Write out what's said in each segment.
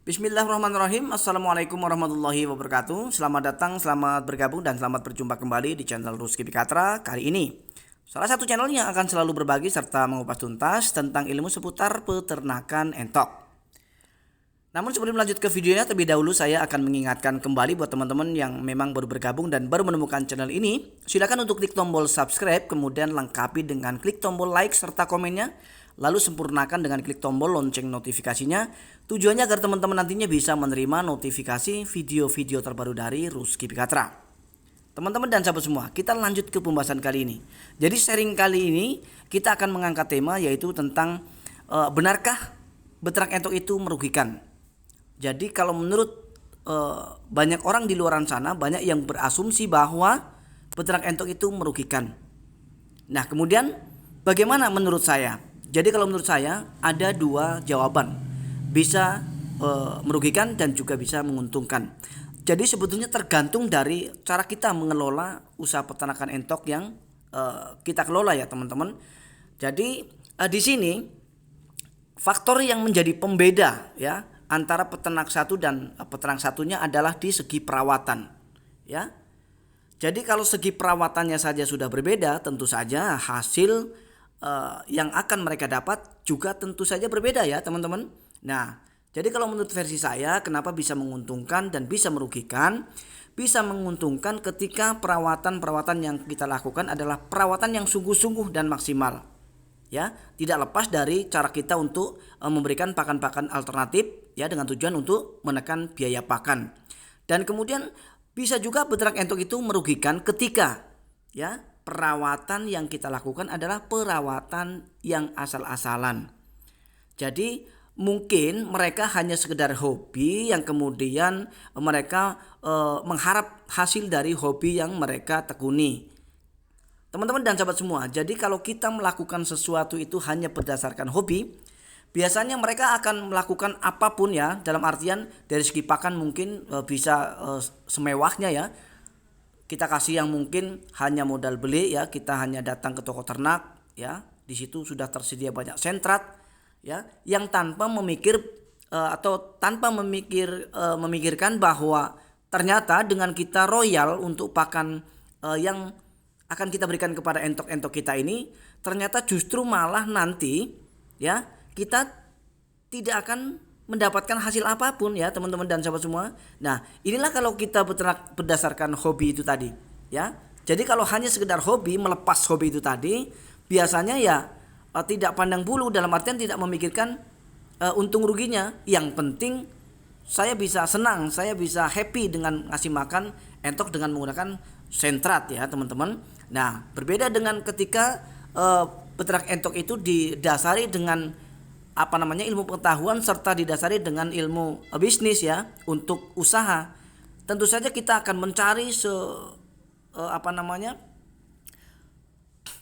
Bismillahirrahmanirrahim. Assalamualaikum warahmatullahi wabarakatuh. Selamat datang, selamat bergabung, dan selamat berjumpa kembali di channel Rusky Pikatra kali ini. Salah satu channel yang akan selalu berbagi serta mengupas tuntas tentang ilmu seputar peternakan entok. Namun sebelum lanjut ke videonya, terlebih dahulu saya akan mengingatkan kembali buat teman-teman yang memang baru bergabung dan baru menemukan channel ini. Silakan untuk klik tombol subscribe, kemudian lengkapi dengan klik tombol like serta komennya. Lalu sempurnakan dengan klik tombol lonceng notifikasinya. Tujuannya agar teman-teman nantinya bisa menerima notifikasi video-video terbaru dari Rusky Pikatra. Teman-teman dan sahabat semua, kita lanjut ke pembahasan kali ini. Jadi sharing kali ini kita akan mengangkat tema yaitu tentang benarkah beternak entok itu merugikan. Jadi kalau menurut banyak orang di luar sana, banyak yang berasumsi bahwa beternak entok itu merugikan. Nah kemudian bagaimana menurut saya? Jadi kalau menurut saya ada dua jawaban, bisa merugikan dan juga bisa menguntungkan. Jadi sebetulnya tergantung dari cara kita mengelola usaha peternakan entok yang kita kelola ya teman-teman. Jadi di sini faktor yang menjadi pembeda ya antara peternak satu dan peternak satunya adalah di segi perawatan ya. Jadi kalau segi perawatannya saja sudah berbeda, tentu saja hasil yang akan mereka dapat juga tentu saja berbeda ya teman-teman. Nah jadi kalau menurut versi saya, kenapa bisa menguntungkan dan bisa merugikan? Bisa menguntungkan ketika perawatan yang kita lakukan adalah perawatan yang sungguh-sungguh dan maksimal ya, tidak lepas dari cara kita untuk memberikan pakan-pakan alternatif ya, dengan tujuan untuk menekan biaya pakan. Dan kemudian bisa juga beternak entok itu merugikan ketika ya perawatan yang kita lakukan adalah perawatan yang asal-asalan. Jadi mungkin mereka hanya sekedar hobi yang kemudian mereka mengharap hasil dari hobi yang mereka tekuni. Teman-teman dan sahabat semua, jadi kalau kita melakukan sesuatu itu hanya berdasarkan hobi, biasanya mereka akan melakukan apapun ya, dalam artian dari segi pakan mungkin bisa semewahnya ya. Kita kasih yang mungkin hanya modal beli ya, kita hanya datang ke toko ternak ya, di situ sudah tersedia banyak sentrat ya, yang tanpa memikirkan bahwa ternyata dengan kita royal untuk pakan yang akan kita berikan kepada entok-entok kita ini, ternyata justru malah nanti ya kita tidak akan mendapatkan hasil apapun ya teman-teman dan sahabat semua. Nah inilah kalau kita beternak berdasarkan hobi itu tadi ya. Jadi kalau hanya sekedar hobi, melepas hobi itu tadi, biasanya ya tidak pandang bulu, dalam artian tidak memikirkan untung ruginya. Yang penting saya bisa senang, saya bisa happy dengan ngasih makan entok dengan menggunakan sentrat ya teman-teman. Nah berbeda dengan ketika beternak entok itu didasari dengan ilmu pengetahuan serta didasari dengan ilmu bisnis ya untuk usaha. Tentu saja kita akan mencari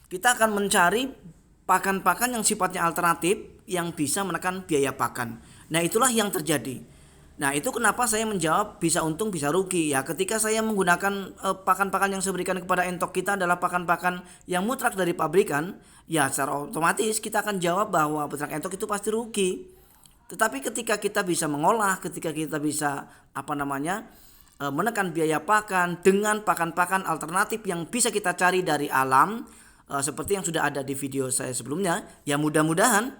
kita akan mencari pakan-pakan yang sifatnya alternatif yang bisa menekan biaya pakan. Nah itulah yang terjadi. Nah itu kenapa saya menjawab bisa untung bisa rugi ya. Ketika saya menggunakan pakan-pakan yang saya berikan kepada entok kita adalah pakan-pakan yang mutlak dari pabrikan, ya secara otomatis kita akan jawab bahwa beternak entok itu pasti rugi. Tetapi ketika kita bisa mengolah, ketika kita bisa menekan biaya pakan dengan pakan-pakan alternatif yang bisa kita cari dari alam, seperti yang sudah ada di video saya sebelumnya, ya mudah-mudahan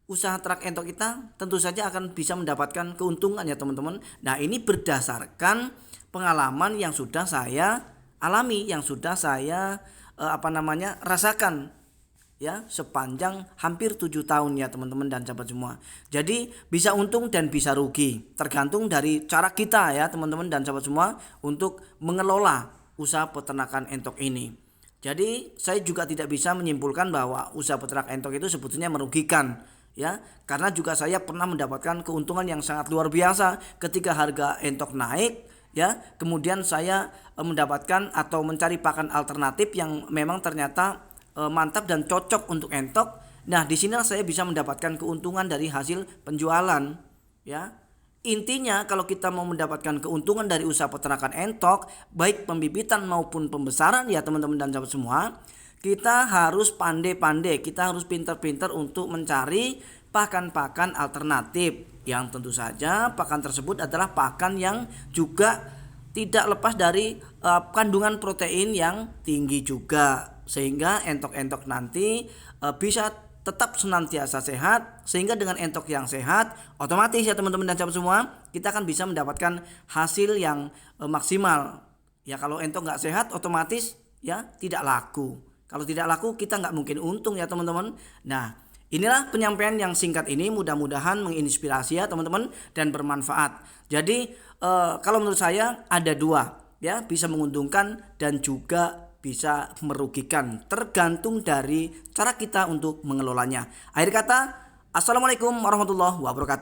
usaha ternak entok kita tentu saja akan bisa mendapatkan keuntungan ya teman-teman. Nah ini berdasarkan pengalaman yang sudah saya alami, yang sudah saya rasakan ya sepanjang hampir 7 tahun ya teman-teman dan sahabat semua. Jadi bisa untung dan bisa rugi, tergantung dari cara kita ya teman-teman dan sahabat semua untuk mengelola usaha peternakan entok ini. Jadi saya juga tidak bisa menyimpulkan bahwa usaha peternak entok itu sebetulnya merugikan ya, karena juga saya pernah mendapatkan keuntungan yang sangat luar biasa ketika harga entok naik ya, kemudian saya mendapatkan atau mencari pakan alternatif yang memang ternyata mantap dan cocok untuk entok. Nah di sini saya bisa mendapatkan keuntungan dari hasil penjualan ya. Intinya kalau kita mau mendapatkan keuntungan dari usaha peternakan entok, baik pembibitan maupun pembesaran ya teman-teman dan sahabat semua, kita harus pandai-pandai, kita harus pintar-pintar untuk mencari pakan-pakan alternatif, yang tentu saja pakan tersebut adalah pakan yang juga tidak lepas dari kandungan protein yang tinggi juga, sehingga entok-entok nanti bisa tetap senantiasa sehat. Sehingga dengan entok yang sehat, otomatis ya teman-teman dan sahabat semua, kita akan bisa mendapatkan hasil yang maksimal. Ya kalau entok nggak sehat, otomatis ya tidak laku. Kalau tidak laku, kita nggak mungkin untung ya teman-teman. Nah, inilah penyampaian yang singkat ini, mudah-mudahan menginspirasi ya teman-teman dan bermanfaat. Jadi kalau menurut saya ada dua ya, bisa menguntungkan dan juga bisa merugikan, tergantung dari cara kita untuk mengelolanya. Akhir kata, assalamualaikum warahmatullahi wabarakatuh.